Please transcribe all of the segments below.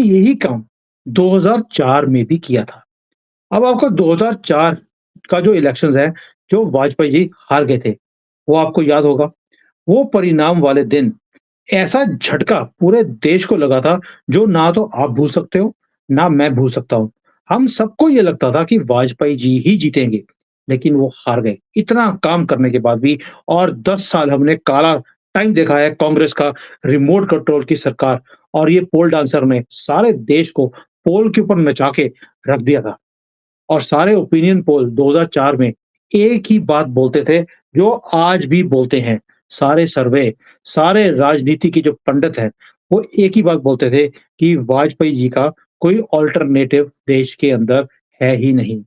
यही काम 2004 में भी किया था। अब आपको 2004 का जो इलेक्शंस है, जो वाजपेयी जी हार गए थे, वो आपको याद होगा। वो परिणाम वाले दिन ऐसा झटका पूरे देश को लगा था, जो ना तो आप भूल सकते हो, ना मैं भूल सकता हूँ। हम सबको ये लगता था कि वाजपेयी जी ही जीतेंगे, लेकिन वो हार गए। इतना काम करने के बाद भी और 10 साल हमने काला टाइम देखा है कांग्रेस का, रिमोट कंट्रोल की सरकार और ये पोल डांसर ने सारे देश को पोल के ऊपर नचा के रख दिया था। और सारे ओपिनियन पोल 2004 में एक ही बात बोलते थे, जो आज भी बोलते हैं। सारे सर्वे, सारे राजनीति के जो पंडित हैं, वो एक ही बात बोलते थे कि वाजपेयी जी का कोई अल्टरनेटिव देश के अंदर है ही नहीं।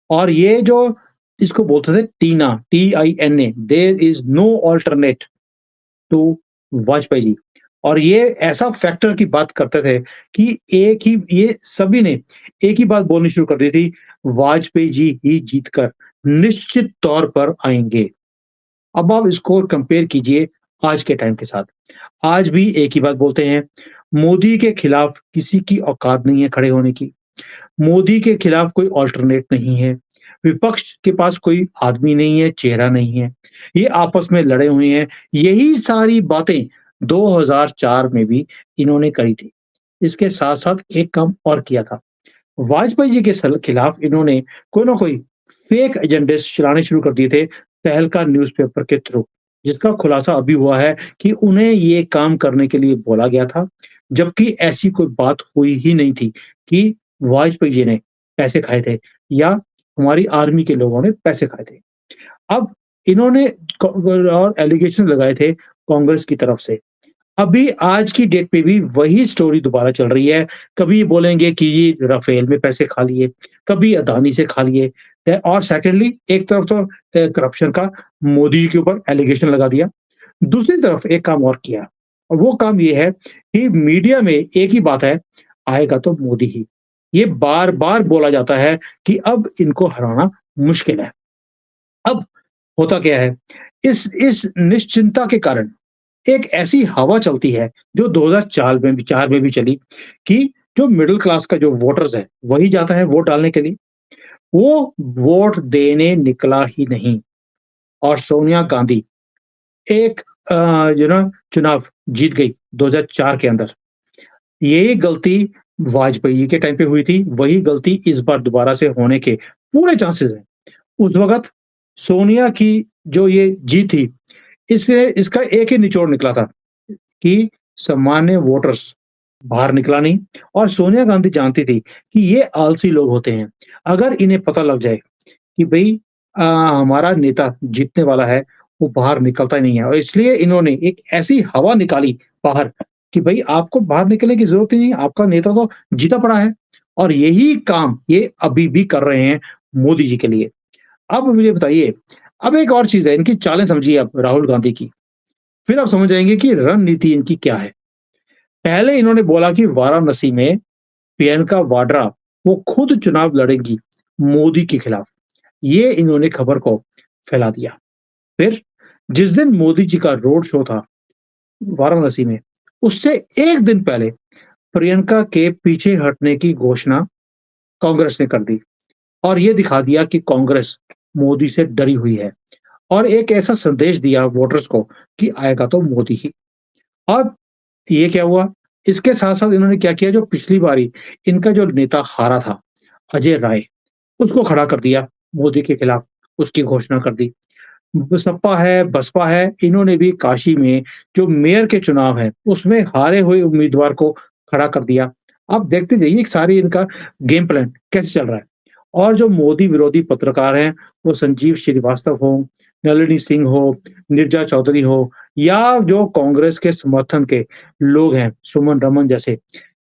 और ये जो इसको बोलते थे TINA, TINA, there is no alternate to Vajpayee ji. और ये ऐसा फैक्टर की बात करते थे कि एक ही ये सभी ने एक ही बात बोलनी शुरू कर दी थी, वाजपेयी जी ही जीतकर निश्चित तौर पर आएँगे। अब आप इसको कंपेयर कीजिए आज के टाइम के साथ। आज भी एक ही बात बोलते हैं, मोदी के खिलाफ किसी की औकात नहीं है खड़े होने की। मोदी के खिलाफ कोई अल्टरनेट नहीं है। विपक्ष के पास कोई आदमी नहीं है, चेहरा नहीं है। ये आपस में लड़े हुए हैं। यही सारी बातें 2004 में भी इन्होंने करी थी। इसके साथ-साथ एक काम और किया था। वाजपेयी जी के खिलाफ इन्होंने कोई ना कोई फेक एजेंडे चलाने शुरू कर दिए थे तहलका न्यूज़पेपर के थ्रू, जिसका खुलासा अभी हुआ है कि उन्हें ये काम करने के लिए बोला गया था, जबकि ऐसी कोई बात हुई ही नहीं थी कि वाजपेयी जी ने पैसे खाए थे या हमारी आर्मी के लोगों ने पैसे खाए थे। अब इन्होंने और एलिगेशन लगाए थे कांग्रेस की तरफ से। अभी आज की डेट पे भी वही स्टोरी दोबारा चल रही है। कभी बोलेंगे कि ये राफेल में पैसे खा लिए, कभी अदानी से खा लिए। और सेकंडली एक तरफ तो करप्शन का मोदी के ऊपर एलिगेशन लगा दिया। दूसरी तरफ एक काम और किया और वो काम ये है कि मीडिया में एक ही बात है, आएगा तो मोदी ही। ये बार-बार बोला जाता है कि अब इनको हराना मुश्किल है। अब होता क्या है, इस निश्चिंता के कारण एक ऐसी हवा चलती है जो 2004 में भी चली कि जो मिडल क्लास का जो वोटर्स है, वही जाता है वोट डालने के लिए। वो वोट देने निकला ही नहीं और सोनिया गांधी एक अ, चुनाव जीत गई 2004 के अंदर। यही गलती वाजपेयी जी के टाइम पे हुई थी, वही गलती इस बार दोबारा से होने के पूरे चांसेस हैं। उस वक़्त सोनिया की जो ये जीत थी, इससे इसका एक ही निचोड़ निकला था कि सामान्य वोटर्स बाहर निकला नहीं और सोनिया गांधी जानती थी कि ये आलसी लोग होते हैं। अगर इन्हें पता लग जाए कि भई हमारा नेता जीतने वाला है, वो बाहर निकलता ही नहीं है और इसलिए इन्होंने एक ऐसी हवा निकाली बाहर कि भई आपको बाहर निकलने की ज़रूरत ही नहीं है, आपका नेता तो जीता पड़ा है और यही काम ये अभी भी कर रहे हैं मोदी जी के लिए। अब मुझे बताइए, अब एक और चीज़ है, इनकी चालें समझिए आप राहुल गांधी की, फिर आप समझ जाएँगे कि रणनीति इनकी क्या है। पहले इन्होंने बोला कि वाराणसी में प्रियंका वाड्रा वो खुद चुनाव लड़ेंगी मोदी के खिलाफ। ये इन्होंने खबर को फैला दिया। फिर जिस दिन मोदी जी का रोड शो था वाराणसी में, उससे 1 दिन पहले प्रियंका के पीछे हटने की घोषणा कांग्रेस ने कर दी और ये दिखा दिया कि कांग्रेस मोदी से डरी हुई है और एक ऐसा संदेश दिया वोटर्स को कि आएगा तो मोदी ही। अब ये क्या हुआ? इसके साथ-साथ इन्होंने क्या किया, जो पिछली बारी इनका जो नेता हारा था, अजय राय, उसको खड़ा कर दिया मोदी के खिलाफ, उसकी घोषणा कर दी। सपा है, बसपा है, इन्होंने भी काशी में जो मेयर के चुनाव हैं, उसमें हारे हुए उम्मीदवार को खड़ा कर दिया। आप देखते जाइए सारी इनका गेम प्लान कैसे चल रहा है। और जो मोदी विरोधी पत्रकार हैं, वो संजीव श्रीवास्तव हो, नलिनी सिंह हो, नीरजा चौधरी हो या जो कांग्रेस के समर्थन के लोग हैं, सुमन रमन जैसे,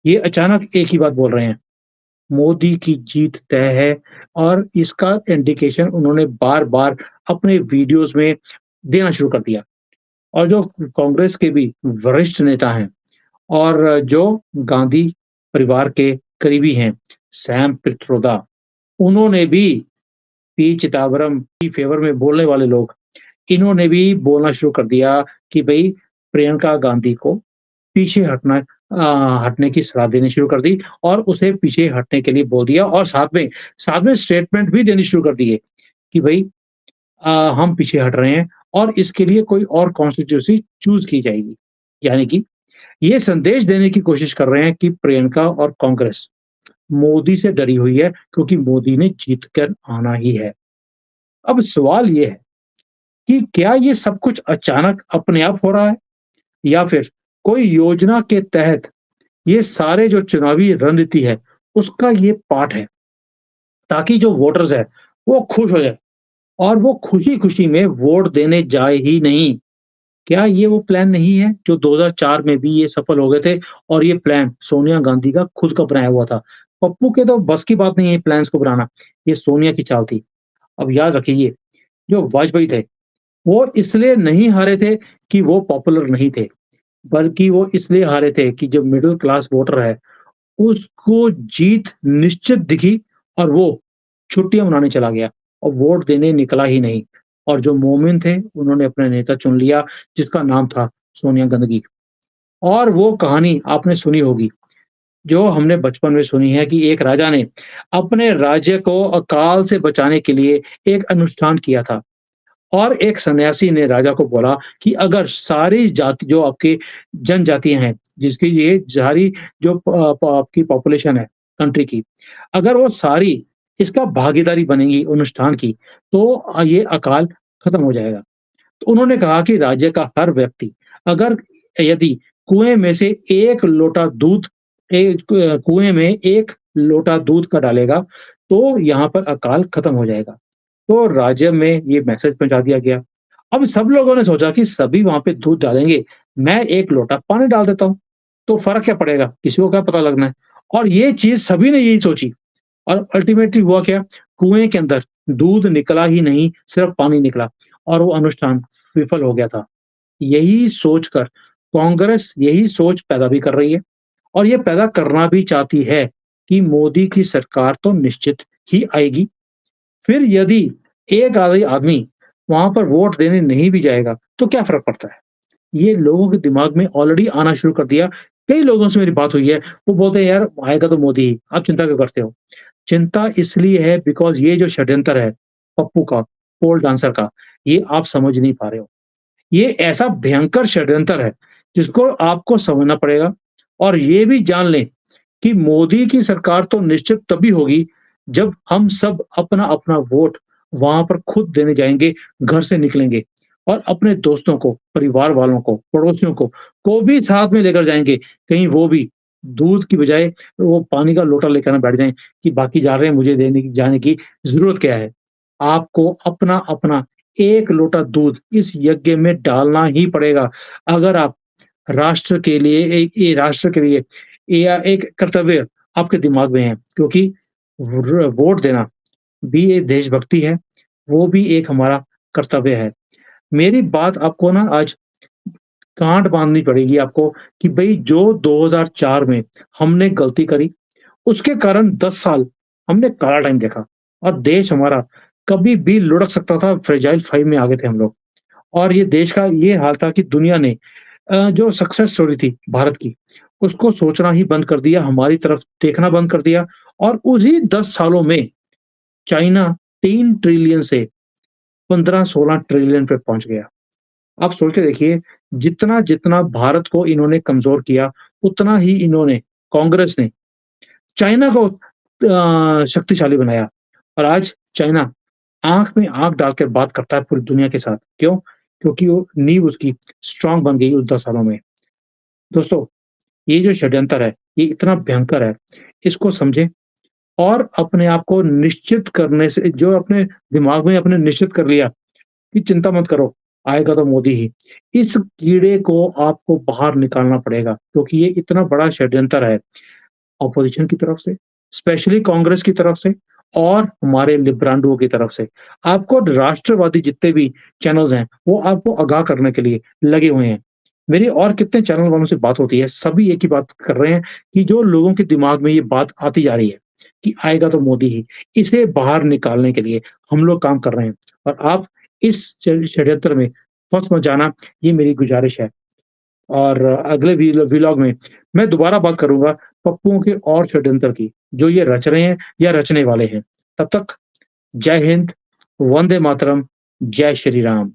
ये अचानक एक ही बात बोल रहे हैं, मोदी की जीत तय है और इसका इंडिकेशन उन्होंने बार-बार अपने वीडियोज़ में देना शुरू कर दिया। और जो कांग्रेस के भी वरिष्ठ नेता हैं और जो गांधी परिवार के करीबी हैं, सैम पित्रोदा, उन्होंने भी पी चिदम्बरम की फ़ेवर में बोलने वाले लोग, इन्होंने भी बोलना शुरू कर दिया कि भई प्रियंका गांधी को पीछे हटना अ, हटने की सलाह देनी शुरू कर दी और उसे पीछे हटने के लिए बोल दिया और साथ में स्टेटमेंट भी देनी शुरू कर दिए कि भई अ, हम पीछे हट रहे हैं और इसके लिए कोई और कॉन्स्टिट्यूएंसी चूज़ की जाएगी। यानी कि ये संदेश देने की कोशिश कर रहे हैं कि प्रियंका और कांग्रेस मोदी से डरी हुई है क्योंकि मोदी ने जीत कर आना ही है। अब सवाल ये है कि क्या ये सब कुछ अचानक अपने आप हो रहा है या फिर कोई योजना के तहत ये सारे जो चुनावी रणनीति है, उसका ये पार्ट है, ताकि जो वोटर्स है, वो खुश हो जाए और वो खुशी-खुशी में वोट देने जाए ही नहीं। क्या ये वो प्लान नहीं है जो 2004 में भी ये सफल हो गए थे और ये प्लान सोनिया गांधी का खुद का बनाया हुआ था। पप्पू के तो बस की बात नहीं है प्लान्स को बनाना, ये सोनिया की चाल थी। अब याद रखिए, जो वाजपेयी थे, वो इसलिए नहीं हारे थे कि वो पॉपुलर नहीं थे, बल्कि वो इसलिए हारे थे कि जो मिडल क्लास वोटर है, उसको जीत निश्चित दिखी और वो छुट्टियाँ मनाने चला गया और वोट देने निकला ही नहीं। और जो मोमिन थे, उन्होंने अपना नेता चुन लिया जिसका नाम था सोनिया गांधी। और वो कहानी आपने सुनी होगी, जो हमने बचपन में सुनी है कि एक राजा ने अपने राज्य को अकाल से बचाने के लिए एक अनुष्ठान किया था। और एक सन्यासी ने राजा को बोला कि अगर सारी जाति जो आपकी जनजातियाँ हैं, जिसकी ये सारी जो आपकी पॉपुलेशन है कंट्री की, अगर वो सारी इसका भागीदारी बनेंगी अनुष्ठान की, तो ये अकाल खत्म हो जाएगा। तो उन्होंने कहा कि राज्य का हर व्यक्ति अगर यदि कुएँ में से 1 लोटा दूध कुएँ में 1 लोटा दूध का डालेगा, तो यहाँ पर अकाल खत्म हो जाएगा। तो राज्य में ये मैसेज पहुँचा दिया गया। अब सब लोगों ने सोचा कि सभी वहाँ पे दूध डालेंगे, मैं 1 लोटा पानी डाल देता हूँ, तो फ़र्क क्या पड़ेगा? किसी को क्या पता लगना है? और ये चीज़ सभी ने यही सोची और अल्टीमेटली हुआ क्या? कुएँ के अंदर दूध निकला ही नहीं, सिर्फ़ पानी निकला और वो अनुष्ठान विफल हो गया था। यही सोचकर कांग्रेस यही सोच पैदा भी कर रही है और ये पैदा करना भी चाहती है कि मोदी की सरकार तो निश्चित ही आएगी। फिर यदि एक आधे आदमी वहाँ पर वोट देने नहीं भी जाएगा, तो क्या फ़र्क पड़ता है? ये लोगों के दिमाग में ऑलरेडी आना शुरू कर दिया। कई लोगों से मेरी बात हुई है, वो बोलते हैं यार आएगा तो मोदी ही, आप चिंता क्यों करते हो? चिंता इसलिए है बिकॉज़ ये जो षड्यंत्र है, पप्पू का, पोल डांसर का, ये आप समझ नहीं पा रहे हो। ये ऐसा भयंकर षड्यंत्र है, जिसको आपको समझना पड़ेगा और ये भी जान लें कि मोदी की सरकार तो निश्चित तभी होगी, जब हम सब अपना-अपना वोट वहाँ पर खुद देने जाएँगे, घर से निकलेंगे और अपने दोस्तों को, परिवार वालों को, पड़ोसियों को भी साथ में लेकर जाएँगे। कहीं वो भी दूध की बजाय वो पानी का लोटा लेकर ना बैठ जाएँ कि बाकी जा रहे हैं, मुझे देने की जाने की ज़रूरत क्या है? आपको अपना-अपना 1 लोटा दूध इस यज्ञ में डालना ही पड़ेगा। अगर आप राष्ट्र के लिए ये राष्ट्र के लिए या एक कर्तव्य आपके दिमाग में है क्योंकि वोट देना भी एक देशभक्ति है, वो भी एक हमारा कर्तव्य है। मेरी बात आपको ना आज गाँठ बाँधनी पड़ेगी आपको कि भई जो 2004 में हमने गलती करी, उसके कारण 10 साल हमने काला टाइम देखा और देश हमारा कभी भी लुढ़क सकता था, फ्रेजाइल 5 में आ गए थे हम लोग। और ये देश का ये हाल था कि दुनिया ने जो सक्सेस स्टोरी थी भारत की, उसको सोचना ही बंद कर दिया, हमारी तरफ देखना बंद कर दिया और उन्हीं 10 सालों में चाइना 3 ट्रिलियन से 15-16 ट्रिलियन पे पहुँच गया। आप सोच के देखिए, जितना-जितना भारत को इन्होंने कमज़ोर किया, उतना ही इन्होंने कांग्रेस ने चाइना को शक्तिशाली बनाया और आज चाइना आँख में आँख डाल कर बात करता है पूरी दुनिया के साथ। क्यों? क्योंकि वो नींव उसकी स्ट्रॉन्ग बन गई उस 10 सालों में। दोस्तों, ये जो षड्यंत्र है, ये इतना भयंकर है, इसको समझें और अपने आप को निश्चित करने से जो अपने दिमाग में आपने निश्चित कर लिया कि चिंता मत करो, आएगा तो मोदी ही। इस कीड़े को आपको बाहर निकालना पड़ेगा क्योंकि ये इतना बड़ा षड्यंत्र है, ऑपोज़िशन की तरफ से, स्पेशली कांग्रेस की तरफ से और हमारे लिब्रांडुओं की तरफ से। आपको राष्ट्रवादी जितने भी चैनल्स हैं, वो आपको आगाह करने के लिए लगे हुए हैं। मेरी और कितने चैनल वालों से बात होती है, सभी एक ही बात कर रहे हैं कि जो लोगों के दिमाग में ये बात आती जा रही है कि आएगा तो मोदी ही, इसे बाहर निकालने के लिए हम लोग काम कर रहे हैं और आप इस षड्यंत्र में फँस मत जाना, ये मेरी गुज़ारिश है। और अगले व्लॉग में मैं दोबारा बात करूँगा पप्पुओं के और षड्यंत्र की, जो ये रच रहे हैं या रचने वाले हैं। तब तक जय हिंद, वंदे मातरम, जय श्री राम।